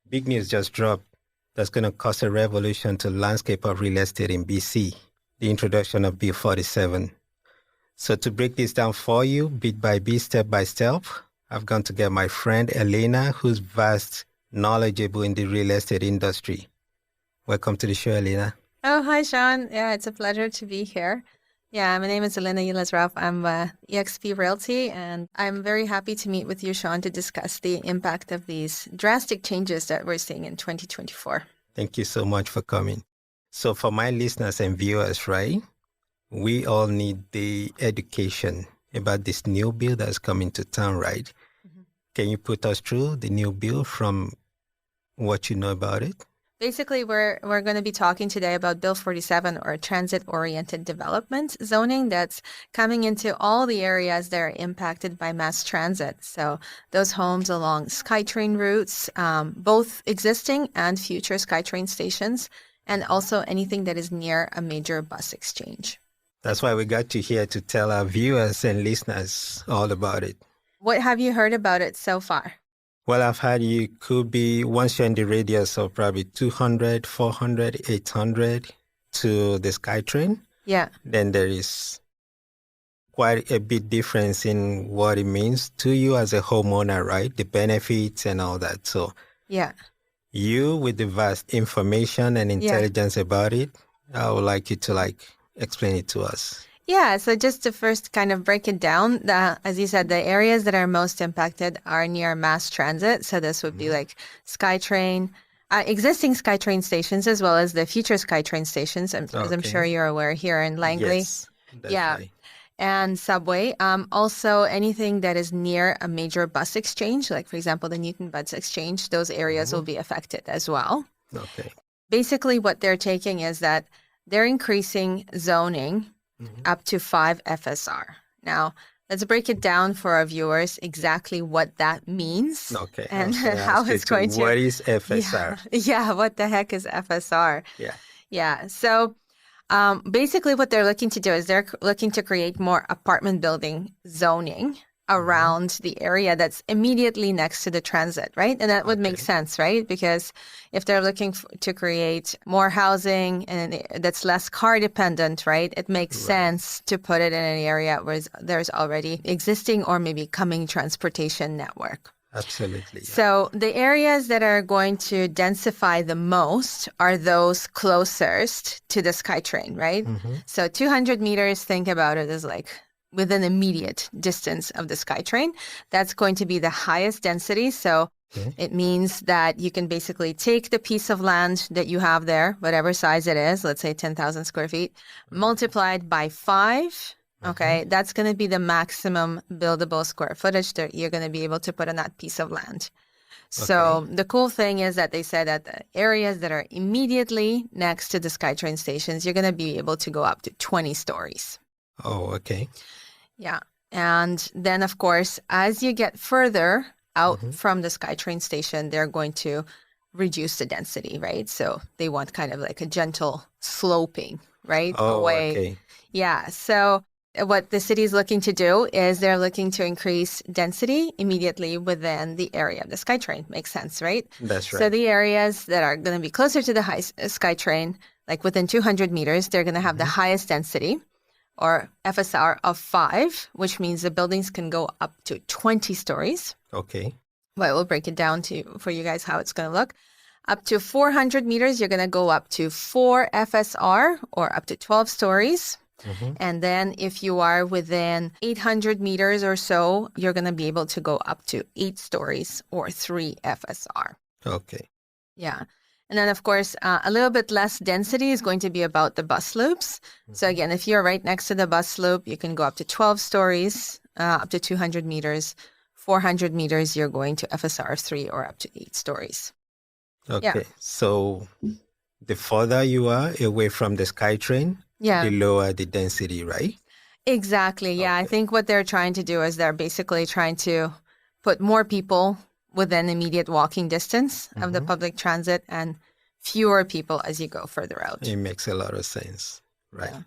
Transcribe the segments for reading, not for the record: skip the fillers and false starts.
Big news just dropped that's going to cause a revolution to landscape of real estate in BC, the introduction of Bill 47. So to break this down for you, bit by bit, step by step, I've gone to get my friend Elena, who's vast, knowledgeable in the real estate industry. Welcome to the show, Elena. Oh, hi, Sean. Yeah, it's a pleasure to be here. Yeah, my name is Elena Yilesraf. I'm EXP Realty, and I'm very happy to meet with you, Sean, to discuss the impact of these drastic changes that we're seeing in 2024. Thank you so much for coming. So for my listeners and viewers, right, we all need the education about this new bill that's coming to town, right? Mm-hmm. Can you put us through the new bill from what you know about it? Basically, we're going to be talking today about Bill 47, or transit-oriented development zoning, that's coming into all the areas that are impacted by mass transit. So those homes along SkyTrain routes, both existing and future SkyTrain stations, and also anything that is near a major bus exchange. That's why we got you here to tell our viewers and listeners all about it. What have you heard about it so far? Well, I've heard you could be, once you're in the radius of probably 200, 400, 800 to the SkyTrain. Yeah. Then there is quite a big difference in what it means to you as a homeowner, right? The benefits and all that. So yeah, you with the vast information and intelligence about it, I would like you to explain it to us. Yeah, so just to first kind of break it down, as you said, the areas that are most impacted are near mass transit. So this would be like SkyTrain, existing SkyTrain stations, as well as the future SkyTrain stations, as I'm sure you're aware here in Langley. Yes, that's right. And subway. Also, anything that is near a major bus exchange, like, for example, the Newton Bus Exchange, those areas will be affected as well. Okay. Basically, what they're taking is that they're increasing zoning up to 5 FSR. Now, let's break it down for our viewers exactly what that means. Okay. And how it's going to... What is FSR? Yeah, what the heck is FSR? Yeah. So basically what they're looking to do is they're looking to create more apartment building zoning around the area that's immediately next to the transit, right? And that would make sense, right? Because if they're looking to create more housing and that's less car dependent, right? It makes sense to put it in an area where there's already existing or maybe coming transportation network. Absolutely. Yeah. So the areas that are going to densify the most are those closest to the SkyTrain, right? So 200 meters, think about it as like within immediate distance of the SkyTrain. That's going to be the highest density. So it means that you can basically take the piece of land that you have there, whatever size it is, let's say 10,000 square feet, multiplied by 5. Okay, that's going to be the maximum buildable square footage that you're going to be able to put on that piece of land. So the cool thing is that they said that the areas that are immediately next to the SkyTrain stations, you're going to be able to go up to 20 stories. Oh, okay. Yeah. And then, of course, as you get further out from the SkyTrain station, they're going to reduce the density, right? So they want kind of like a gentle sloping, right? Away. Okay. Yeah. So what the city is looking to do is they're looking to increase density immediately within the area of the SkyTrain. Makes sense, right? That's right. So the areas that are going to be closer to the SkyTrain, like within 200 meters, they're going to have the highest density, or FSR of 5, which means the buildings can go up to 20 stories. Okay. Well, we'll break it down for you guys how it's going to look. Up to 400 meters, you're going to go up to 4 FSR, or up to 12 stories. And then if you are within 800 meters or so, you're going to be able to go up to 8 stories, or 3 FSR. Okay. Yeah. And then, of course, a little bit less density is going to be about the bus loops. So again, if you're right next to the bus loop, you can go up to 12 stories, up to 200 meters. 400 meters, you're going to FSR of 3, or up to 8 stories. Okay. So the further you are away from the SkyTrain, the lower the density, right? Exactly. Yeah. I think what they're trying to do is they're basically trying to put more people within immediate walking distance of the public transit and fewer people as you go further out. It makes a lot of sense, right? Yeah.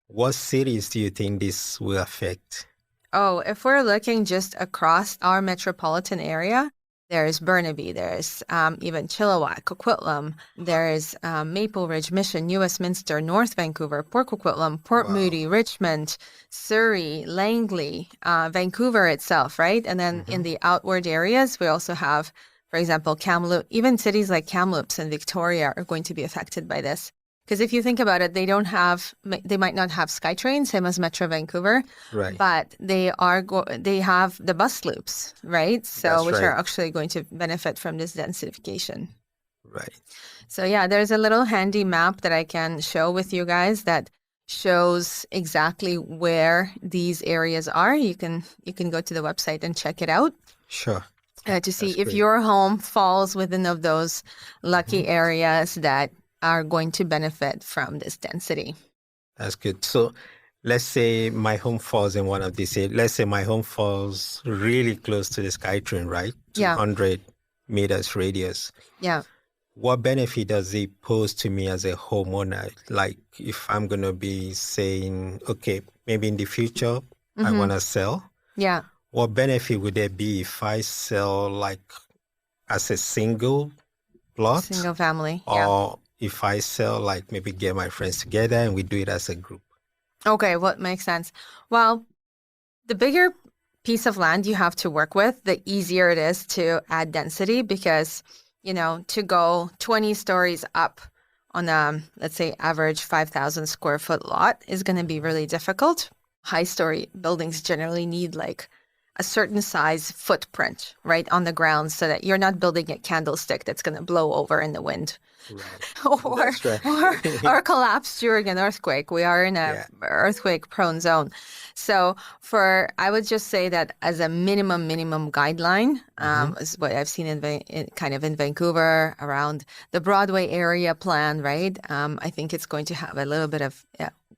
What cities do you think this will affect? Oh, if we're looking just across our metropolitan area, There's Burnaby, there's even Chilliwack, Coquitlam, there's Maple Ridge, Mission, New Westminster, North Vancouver, Port Coquitlam, Port Moody, Richmond, Surrey, Langley, Vancouver itself, right? And then in the outward areas, we also have, for example, Kamloops. Even cities like Kamloops and Victoria are going to be affected by this. Because if you think about it, they might not have SkyTrain, same as Metro Vancouver, Right. but they have the bus loops, right? So That's which right. are actually going to benefit from this densification. Right. So yeah, there's a little handy map that I can show with you guys that shows exactly where these areas are. You can go to the website and check it out. Sure. To see That's if great. your home falls within of those lucky areas that are going to benefit from this density. That's good. So let's say my home falls in one of these. Let's say my home falls really close to the SkyTrain, right? Yeah. 200 meters radius. Yeah. What benefit does it pose to me as a homeowner? Like if I'm going to be saying, okay, maybe in the future, I want to sell. Yeah. What benefit would there be if I sell like as a single plot? Single family. Or if I sell, like maybe get my friends together and we do it as a group. Okay, what makes sense? Well, the bigger piece of land you have to work with, the easier it is to add density because, to go 20 stories up on a, let's say, average 5,000 square foot lot is going to be really difficult. High story buildings generally need like a certain size footprint, right, on the ground so that you're not building a candlestick that's going to blow over in the wind. Right. or collapse during an earthquake. We are in a earthquake-prone zone. So I would just say that as a minimum guideline, is what I've seen in Vancouver, around the Broadway area plan, right? I think it's going to have a little bit of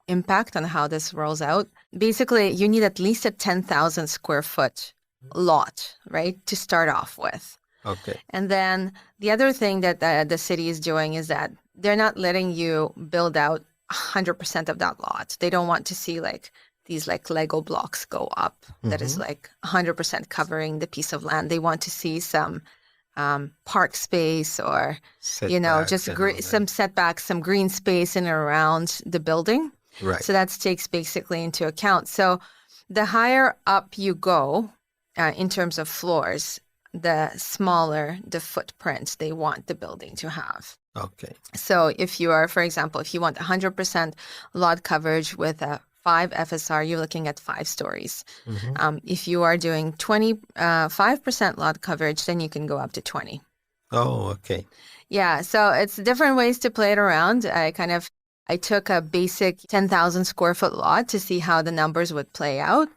impact on how this rolls out. Basically, you need at least a 10,000 square foot lot, right, to start off with. Okay. And then the other thing that the city is doing is that they're not letting you build out 100% of that lot. They don't want to see like these like Lego blocks go up that is like 100% covering the piece of land. They want to see some park space or, just some setbacks, some green space in and around the building. Right. So that takes basically into account. So the higher up you go in terms of floors, the smaller the footprint they want the building to have. Okay. So if you are, for example, if you want 100% lot coverage with a 5 FSR, you're looking at 5 stories. If you are doing 5% lot coverage, then you can go up to 20. Oh, okay. Yeah, so it's different ways to play it around. I took a basic 10,000 square foot lot to see how the numbers would play out.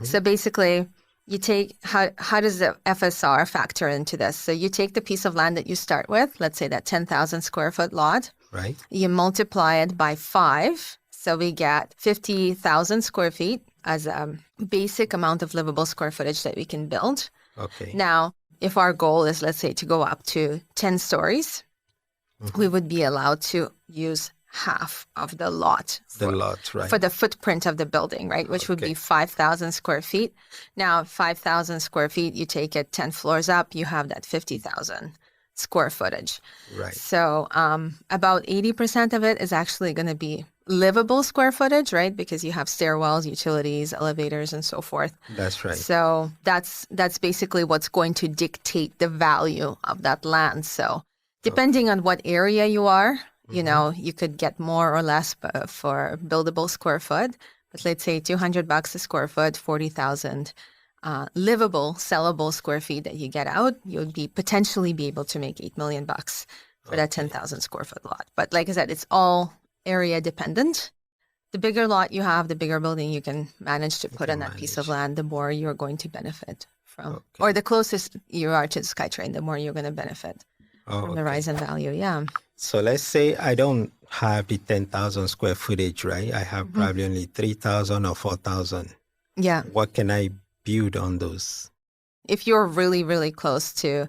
So basically, you take, how does the FSR factor into this? So you take the piece of land that you start with, let's say that 10,000 square foot lot. Right. You multiply it by 5. So we get 50,000 square feet as a basic amount of livable square footage that we can build. Okay. Now, if our goal is, let's say, to go up to 10 stories, we would be allowed to use half of the lot. Right. For the footprint of the building, right? Which would be 5,000 square feet. Now, 5,000 square feet, you take it 10 floors up, you have that 50,000 square footage. Right. So about 80% of it is actually going to be livable square footage, right? Because you have stairwells, utilities, elevators, and so forth. That's right. So that's basically what's going to dictate the value of that land. So depending on what area you are, you could get more or less for buildable square foot. But let's say $200 a square foot, 40,000 livable, sellable square feet that you get out, you would potentially be able to make $8 million for that 10,000 square foot lot. But like I said, it's all area dependent. The bigger lot you have, the bigger building you can manage to put on that piece of land, the more you're going to benefit from. Okay. Or the closest you are to the SkyTrain, the more you're going to benefit from the rise in value. Yeah. So let's say I don't have the 10,000 square footage, right? I have probably only 3,000 or 4,000. Yeah. What can I build on those? If you're really, really close to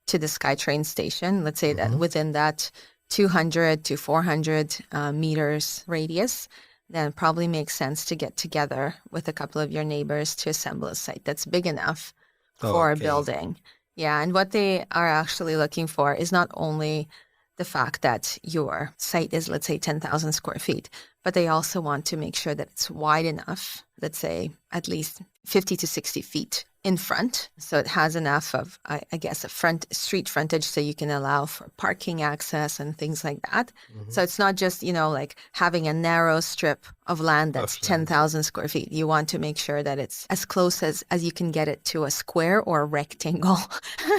the SkyTrain station, let's say that within that 200 to 400 meters radius, then it probably makes sense to get together with a couple of your neighbors to assemble a site that's big enough for a building. Yeah, and what they are actually looking for is not only the fact that your site is, let's say, 10,000 square feet, but they also want to make sure that it's wide enough, let's say at least 50 to 60 feet in front. So it has enough of, I guess, a front street frontage so you can allow for parking access and things like that. So it's not just, like having a narrow strip of land that's 10,000 square feet. You want to make sure that it's as close as you can get it to a square or a rectangle.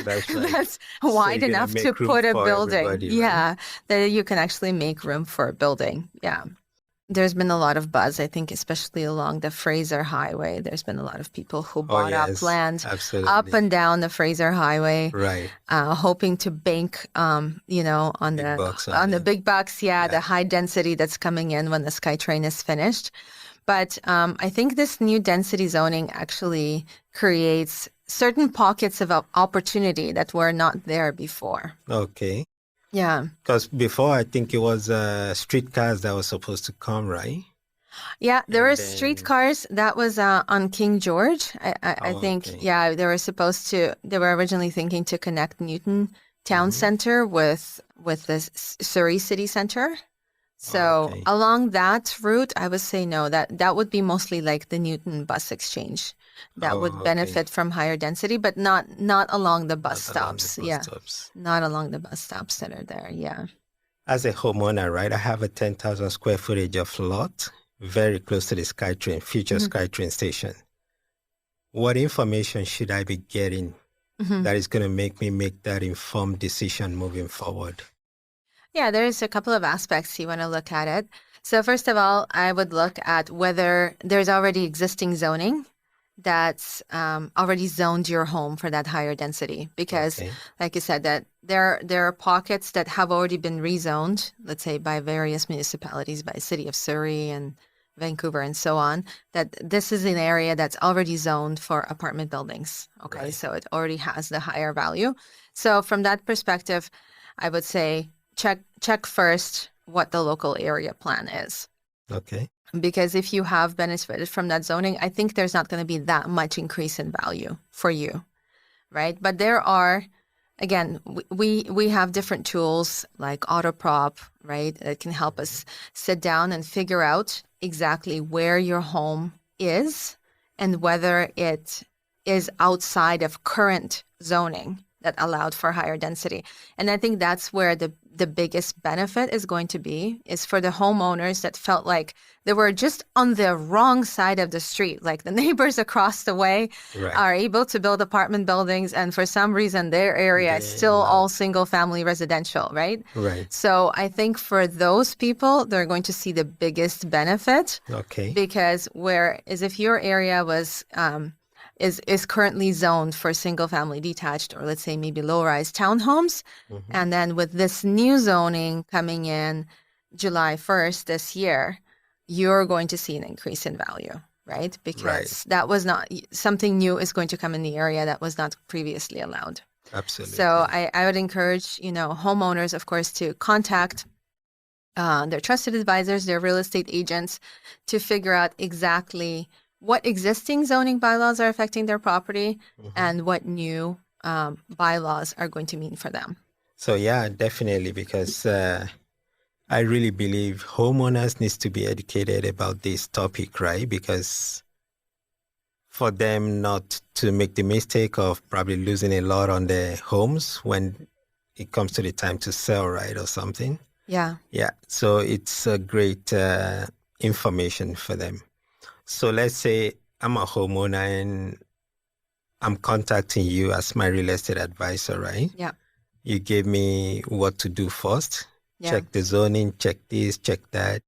That's right. That's So wide you're gonna enough to make room put a for building. everybody, right? Yeah, that you can actually make room for a building. Yeah. There's been a lot of buzz, I think, especially along the Fraser Highway. There's been a lot of people who bought up land up and down the Fraser Highway, Right. hoping to bank, on Big the bucks on the it. big bucks. Yeah, the high density that's coming in when the SkyTrain is finished. But I think this new density zoning actually creates certain pockets of opportunity that were not there before. Okay. Yeah. Because before, I think it was streetcars that were supposed to come, right? Yeah, there were And then, streetcars. That was on King George. I think, okay. yeah, they were originally thinking to connect Newton Town Center with the Surrey City Center. So Okay. along that route, I would say no, that would be mostly like the Newton bus exchange that would Okay. benefit from higher density, but not along the bus Not along the stops. bus Yeah, stops. not along the bus stops that are there. Yeah. As a homeowner, right, I have a 10,000 square footage of lot very close to the SkyTrain, future SkyTrain station. What information should I be getting that is going to make me make that informed decision moving forward? Yeah, there's a couple of aspects you want to look at it. So first of all, I would look at whether there's already existing zoning that's already zoned your home for that higher density. Because, like you said, that there are pockets that have already been rezoned, let's say by various municipalities, by City of Surrey and Vancouver and so on, that this is an area that's already zoned for apartment buildings. Okay, Right. so it already has the higher value. So from that perspective, I would say check first what the local area plan is. Okay. Because if you have benefited from that zoning, I think there's not going to be that much increase in value for you, right? But there are, again, we have different tools like AutoProp, right? That can help us sit down and figure out exactly where your home is and whether it is outside of current zoning that allowed for higher density. And I think that's where the biggest benefit is going to be, is for the homeowners that felt like they were just on the wrong side of the street. Like the neighbors across the way are able to build apartment buildings, and for some reason their area is still all single family residential, right? Right. So I think for those people, they're going to see the biggest benefit. Okay. Because whereas if your area was is currently zoned for single family detached, or let's say maybe low-rise townhomes. And then with this new zoning coming in July 1st this year, you're going to see an increase in value, right? Because that was not something new is going to come in the area that was not previously allowed. Absolutely. So I would encourage, homeowners, of course, to contact their trusted advisors, their real estate agents, to figure out exactly what existing zoning bylaws are affecting their property and what new bylaws are going to mean for them. So yeah, definitely, because I really believe homeowners needs to be educated about this topic, right? Because for them not to make the mistake of probably losing a lot on their homes when it comes to the time to sell, right, or something. Yeah. Yeah. So it's a great information for them. So let's say I'm a homeowner and I'm contacting you as my real estate advisor, right? Yeah. You gave me what to do first. Yeah. Check the zoning, check this, check that.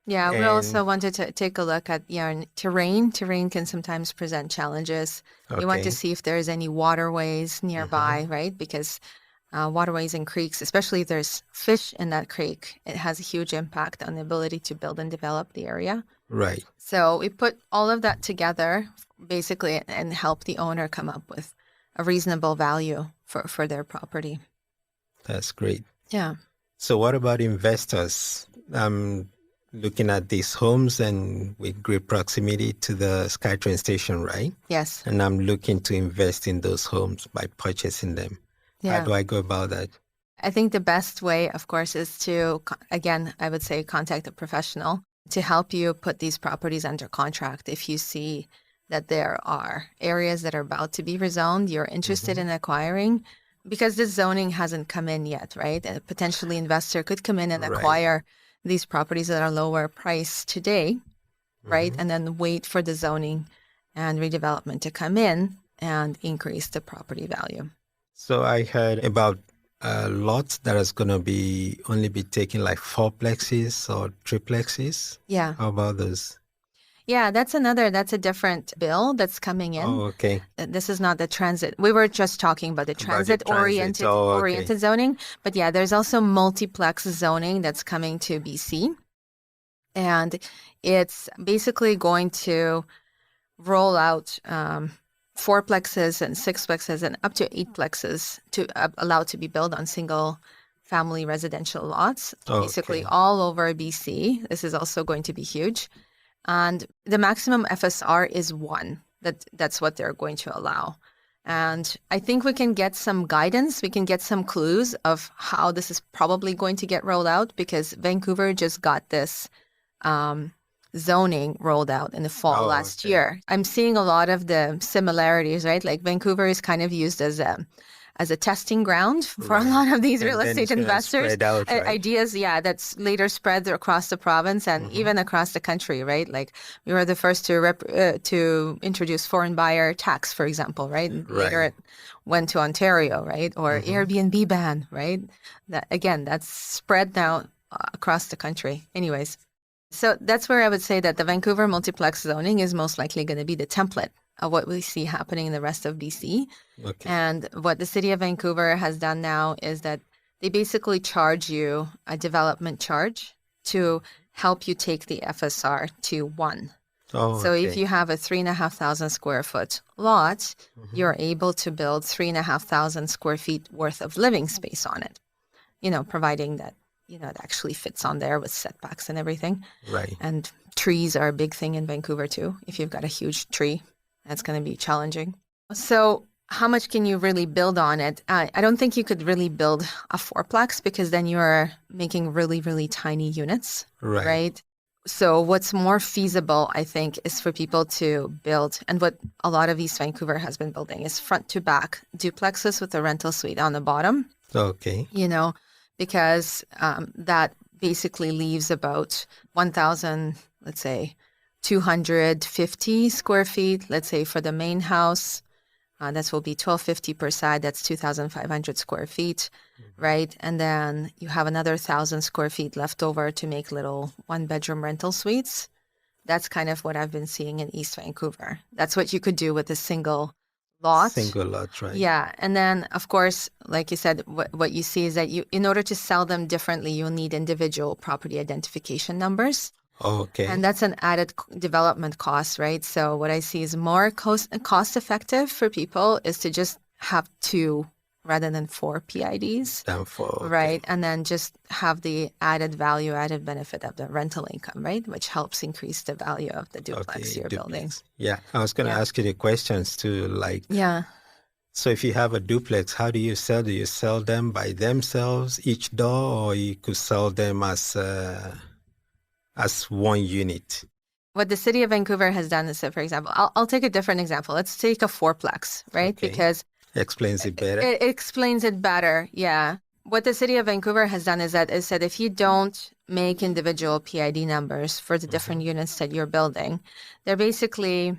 Yeah, we also wanted to take a look at terrain. Terrain can sometimes present challenges. You want to see if there's any waterways nearby, right? Because waterways and creeks, especially if there's fish in that creek, it has a huge impact on the ability to build and develop the area. Right. So we put all of that together, basically, and help the owner come up with a reasonable value for their property. That's great. Yeah. So what about investors? looking at these homes and with great proximity to the SkyTrain station, right? Yes. And I'm looking to invest in those homes by purchasing them. Yeah. How do I go about that? I think the best way, of course, is to, again, I would say contact a professional to help you put these properties under contract. If you see that there are areas that are about to be rezoned, you're interested in acquiring, because this zoning hasn't come in yet, right? A potentially investor could come in and acquire these properties that are lower price today, right? And then wait for the zoning and redevelopment to come in and increase the property value. So I heard about lots that is going to be only be taking like fourplexes or triplexes. Yeah. How about those? Yeah, that's a different bill that's coming in. Oh, okay. This is not the transit. We were just talking about the transit-oriented zoning. But yeah, there's also multiplex zoning that's coming to BC. And it's basically going to roll out fourplexes and sixplexes and up to eightplexes to allowed to be built on single family residential lots, basically all over BC. This is also going to be huge. And the maximum FSR is 1. That's what they're going to allow. And I think we can get some guidance. We can get some clues of how this is probably going to get rolled out, because Vancouver just got this zoning rolled out in the fall last year. I'm seeing a lot of the similarities, right? Like Vancouver is kind of used as a testing ground for a lot of these real estate investors. Ideas, that's later spread across the province and even across the country, right? Like we were the first to introduce foreign buyer tax, for example, right? Later it went to Ontario, right? Or Airbnb ban, right? That's spread now across the country. Anyways, so that's where I would say that the Vancouver multiplex zoning is most likely going to be the template of what we see happening in the rest of BC. Okay. And what the city of Vancouver has done now is that they basically charge you a development charge to help you take the FSR to 1. So if you have a 3,500 square foot lot, you're able to build 3,500 square feet worth of living space on it, providing that it actually fits on there with setbacks and everything. Right. And trees are a big thing in Vancouver too. If you've got a huge tree, that's going to be challenging. So how much can you really build on it? I don't think you could really build a fourplex, because then you're making really, really tiny units, right? So what's more feasible, I think, is for people to build, and what a lot of East Vancouver has been building, is front to back duplexes with a rental suite on the bottom. Okay. Because that basically leaves about 1,000, let's say, 250 square feet, let's say, for the main house. That will be $1,250 per side. That's 2,500 square feet, right? And then you have another 1,000 square feet left over to make little one-bedroom rental suites. That's kind of what I've been seeing in East Vancouver. That's what you could do with a single lot. Single lot, right? Yeah. And then, of course, like you said, what you see is that in order to sell them differently, you'll need individual property identification numbers. Okay. And that's an added development cost, right? So what I see is more cost effective for people is to just have 2 rather than 4 PIDs. Right. And then just have the added benefit of the rental income, right? Which helps increase the value of the duplex you're building. Yeah. I was going to ask you the questions too, like. Yeah. So if you have a duplex, how do you sell? Do you sell them by themselves, each door, or you could sell them as one unit? What the city of Vancouver has done is, for example, I'll take a different example. Let's take a fourplex, right? Okay. Because explains it better. It explains it better, yeah. What the city of Vancouver has done is that if you don't make individual PID numbers for the different units that you're building, they're basically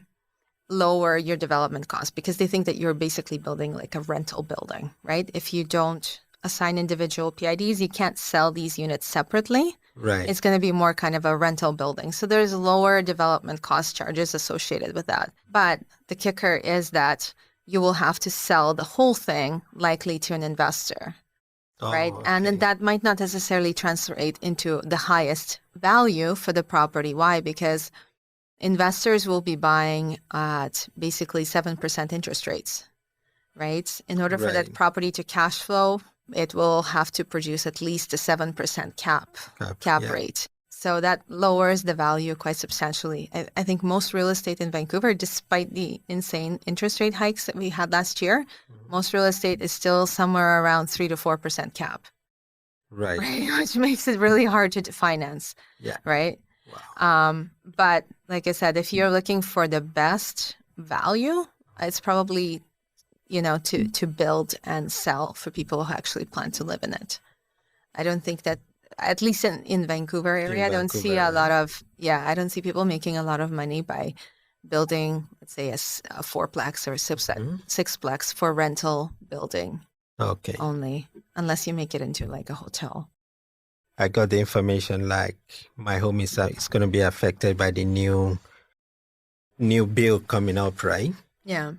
lower your development costs, because they think that you're basically building like a rental building, right? If you don't assign individual PIDs, you can't sell these units separately. Right. It's going to be more kind of a rental building. So there's lower development cost charges associated with that. But the kicker is that you will have to sell the whole thing likely to an investor, right? Okay. And then that might not necessarily translate into the highest value for the property. Why? Because investors will be buying at basically 7% interest rates, right? In order for that property to cash flow, it will have to produce at least a 7% cap rate. So that lowers the value quite substantially. I think most real estate in Vancouver, despite the insane interest rate hikes that we had last year, most real estate is still somewhere around 3 to 4% cap. Right. Which makes it really hard to finance. Yeah. Right. Wow. But like I said, if you're looking for the best value, it's probably, to build and sell for people who actually plan to live in it. I don't think that, at least in Vancouver area, I don't see a lot of, I don't see people making a lot of money by building, let's say, a fourplex or a sixplex for rental building. Okay. Only, unless you make it into like a hotel. I got the information like my home is going to be affected by the new bill coming up, right? Yeah.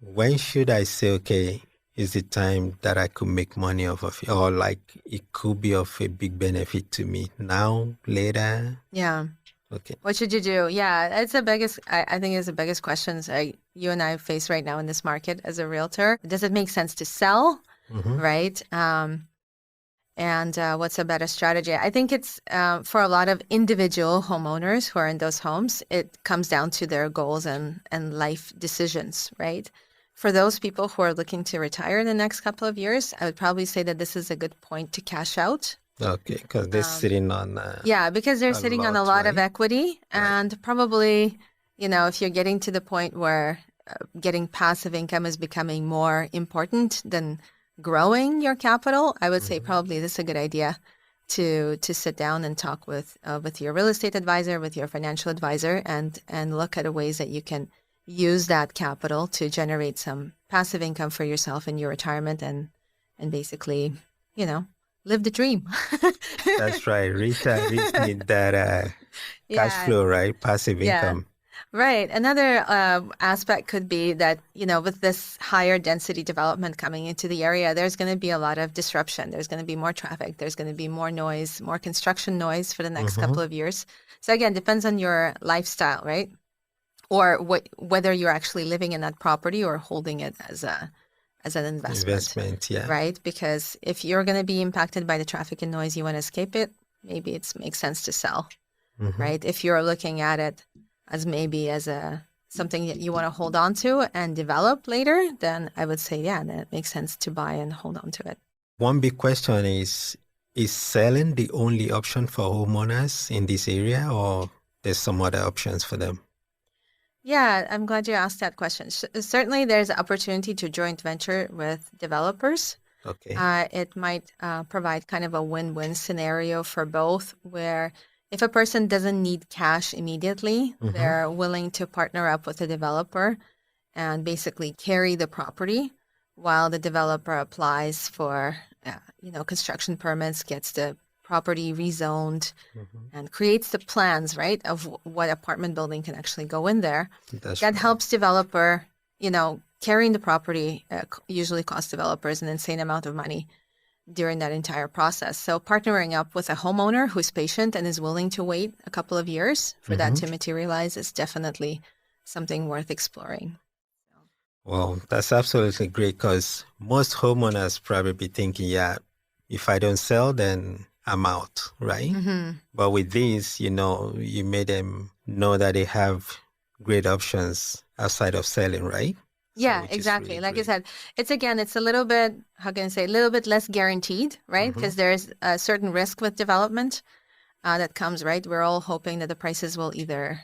When should I say, okay, is the time that I could make money off of it? Or like it could be of a big benefit to me now, later? Yeah. Okay. What should you do? Yeah, it's I think it's the biggest questions you and I face right now in this market as a realtor. Does it make sense to sell? Right? And what's a better strategy? I think it's for a lot of individual homeowners who are in those homes, it comes down to their goals and life decisions, right? For those people who are looking to retire in the next couple of years, I would probably say that this is a good point to cash out. Okay, because they're sitting on... because they're sitting on a lot of equity. And probably, if you're getting to the point where getting passive income is becoming more important than growing your capital, I would say probably this is a good idea to sit down and talk with your real estate advisor, with your financial advisor, and look at the ways that you can use that capital to generate some passive income for yourself in your retirement and basically, live the dream. That's right. Retirees need that cash flow, right? Passive income. Right. Another aspect could be that, with this higher density development coming into the area, there's going to be a lot of disruption. There's going to be more traffic. There's going to be more noise, more construction noise for the next couple of years. So again, depends on your lifestyle, right? Or whether you're actually living in that property or holding it as an investment. Right? Because if you're going to be impacted by the traffic and noise, you want to escape it, maybe it makes sense to sell, right? If you're looking at it as maybe as something that you want to hold on to and develop later, then I would say, that it makes sense to buy and hold on to it. One big question is selling the only option for homeowners in this area, or there's some other options for them? Yeah, I'm glad you asked that question. Certainly, there's an opportunity to joint venture with developers. Okay. It might provide kind of a win-win scenario for both, where if a person doesn't need cash immediately, they're willing to partner up with a developer and basically carry the property while the developer applies for, construction permits, gets the property rezoned, and creates the plans, right, of what apartment building can actually go in there. That helps developer, carrying the property usually costs developers an insane amount of money during that entire process. So partnering up with a homeowner who's patient and is willing to wait a couple of years for that to materialize is definitely something worth exploring. Well, that's absolutely great, because most homeowners probably be thinking, if I don't sell, then I'm out, right? But with this, you made them know that they have great options outside of selling, right? Yeah, exactly. Really like I said, it's a little bit, a little bit less guaranteed, right? Because there's a certain risk with development that comes, right? We're all hoping that the prices will either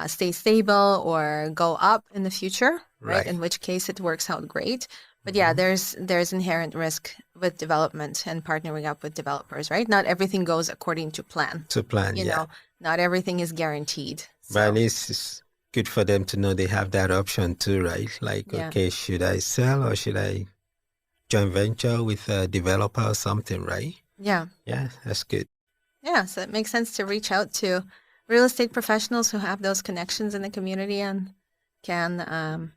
stay stable or go up in the future, right? In which case it works out great. But there's inherent risk with development and partnering up with developers, right? Not everything goes according to plan. Not everything is guaranteed. So. But at least it's good for them to know they have that option too, right? Like, okay, should I sell or should I joint venture with a developer or something, right? Yeah. Yeah, that's good. Yeah, so it makes sense to reach out to real estate professionals who have those connections in the community and can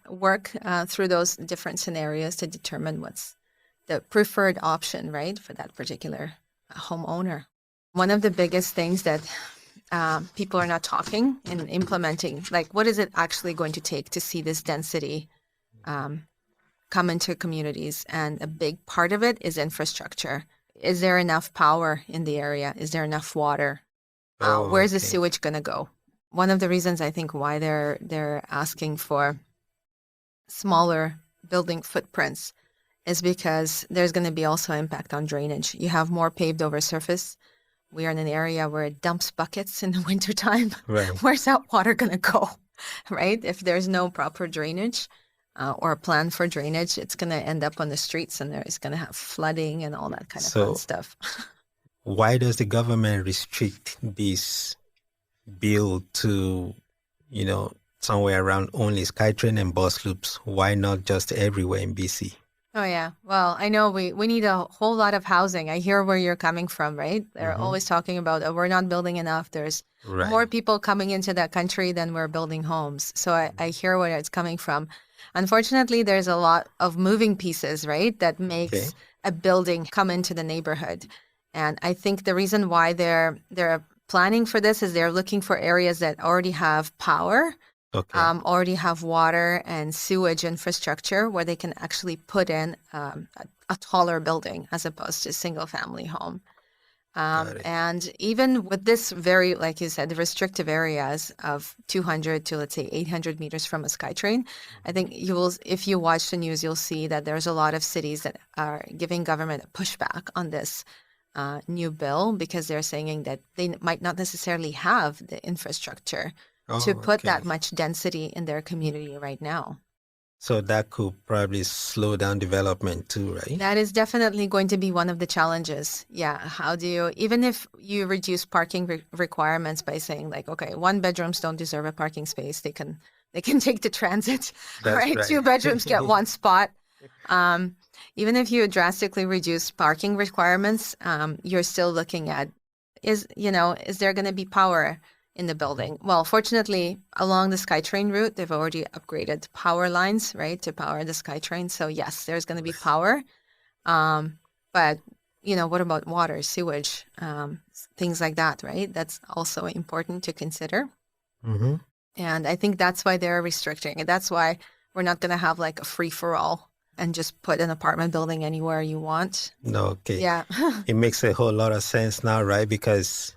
work through those different scenarios to determine what's the preferred option, right, for that particular homeowner. One of the biggest things that people are not talking and implementing, like what is it actually going to take to see this density come into communities? And a big part of it is infrastructure. Is there enough power in the area? Is there enough water? Where's the sewage going to go? One of the reasons I think why they're asking for smaller building footprints is because there's going to be also impact on drainage. You have more paved over surface. We are in an area where it dumps buckets in the wintertime. Right. Where's that water going to go, right? If there's no proper drainage or a plan for drainage, it's going to end up on the streets and it's going to have flooding and all that kind of fun stuff. Why does the government restrict this bill to, somewhere around only SkyTrain and bus loops? Why not just everywhere in BC? Oh, yeah. Well, I know we need a whole lot of housing. I hear where you're coming from, right? They're always talking about, we're not building enough. There's more people coming into that country than we're building homes. So I hear where it's coming from. Unfortunately, there's a lot of moving pieces, right, that makes a building come into the neighborhood. And I think the reason why they're planning for this is they're looking for areas that already have power, already have water and sewage infrastructure where they can actually put in a taller building as opposed to a single-family home. And even with this very, like you said, the restrictive areas of 200 to, let's say, 800 meters from a SkyTrain, I think if you watch the news, you'll see that there's a lot of cities that are giving government a pushback on this new bill because they're saying that they might not necessarily have the infrastructure to put that much density in their community right now. So that could probably slow down development too, right? That is definitely going to be one of the challenges. Yeah. How do you, even if you reduce parking requirements by saying like, okay, 1 bedrooms don't deserve a parking space, they can take the transit, right? 2 bedrooms get 1 spot. Even if you drastically reduce parking requirements, you're still looking at, is there going to be power in the building? Well, fortunately, along the SkyTrain route, they've already upgraded power lines, right, to power the SkyTrain. So yes, there's going to be power. But, what about water, sewage, things like that, right? That's also important to consider. Mm-hmm. And I think that's why they're restricting it. That's why we're not going to have like a free-for-all and just put an apartment building anywhere you want. Okay. Yeah. It makes a whole lot of sense now, right? Because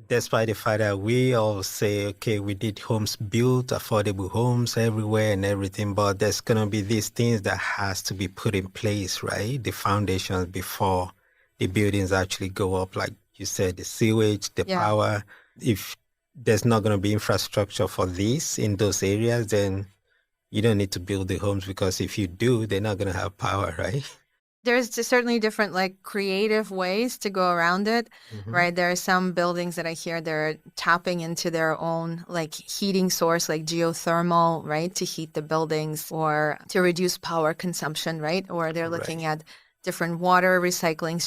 despite the fact that we all say, okay, we did homes built, affordable homes everywhere and everything, but there's going to be these things that has to be put in place, right? The foundations before the buildings actually go up, like you said, the sewage, the power. If there's not going to be infrastructure for this in those areas, then you don't need to build the homes, because if you do, they're not going to have power, right? There's certainly different like creative ways to go around it, right? There are some buildings that I hear they're tapping into their own like heating source, like geothermal, right? To heat the buildings or to reduce power consumption, right? Or they're looking at different water recycling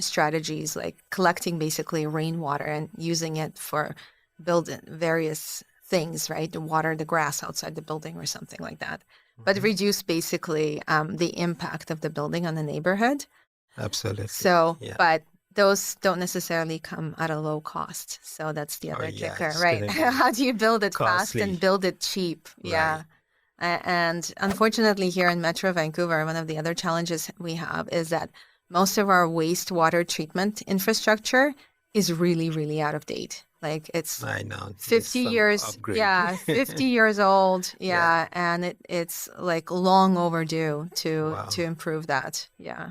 strategies, like collecting basically rainwater and using it for building various things, right? To water the grass outside the building or something like that. But reduce basically the impact of the building on the neighborhood. Absolutely. So, but those don't necessarily come at a low cost. So that's the other kicker, right? How do you build it fast and build it cheap? Right. Yeah. And unfortunately here in Metro Vancouver, one of the other challenges we have is that most of our wastewater treatment infrastructure is really, really out of date. Like it's 50 years, 50 years old. And it's like long overdue to improve that. Yeah.